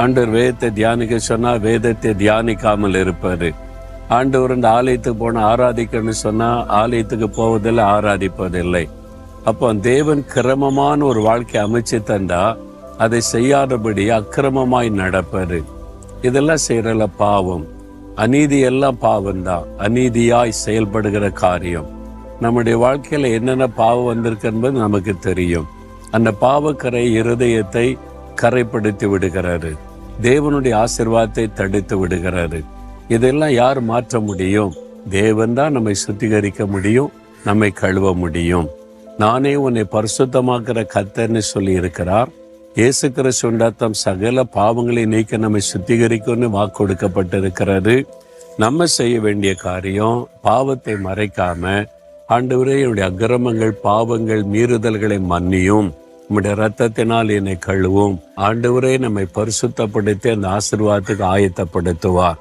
ஆண்டவர் வேதத்தை தியானிக்க சொன்னா வேதத்தை தியானிக்காமல் இருப்பாரு. ஆண்டவர் இந்த ஆலயத்துக்கு போன ஆராதிக்கணும்னு சொன்னா ஆலயத்துக்கு போவதில்லை, ஆராதிப்பதில்லை. அப்போ தேவன் கிரமமான ஒரு வாழ்க்கை அமைச்சு தந்தா அதை செய்யாதபடி அக்கிரமமாய் நடப்பாரு. இதெல்லாம் செய்யறல பாவம். அநீதி எல்லாம் பாவம்தான். அநீதியாய் செயல்படுகிற காரியம். நம்முடைய வாழ்க்கையில என்னென்ன பாவம் வந்திருக்கு என்பது நமக்கு தெரியும். அந்த பாவக்கரை இருதயத்தை கரைப்படுத்தி விடுகிறாரு. தேவனுடைய ஆசீர்வாதத்தை தடுத்து விடுகிறாரு. இதெல்லாம் யார் மாற்ற முடியும்? தேவன் தான் நம்மை சுத்திகரிக்க முடியும், நம்மை கழுவ முடியும். நானே உன்னை பரிசுத்தமாக்குற கர்த்தர்னு சொல்லி இருக்கிறார். இயேசு கிறிஸ்துவின் ரத்தம் சகல பாவங்களை நீக்க நம்மை சுத்திகரிக்கும்னு வாக்கு கொடுக்கப்பட்டிருக்கிறது. நம்ம செய்ய வேண்டிய காரியம் பாவத்தை மறைக்காம, ஆண்டவரே என்னுடைய அக்கிரமங்கள் பாவங்கள் மீறுதல்களை மன்னியும், உம்முடைய ரத்தத்தினால் என்னை கழுவும். ஆண்டவரே நம்மை பரிசுத்தப்படுத்தி அந்த ஆசீர்வாதத்துக்கு ஆயத்தப்படுத்துவார்.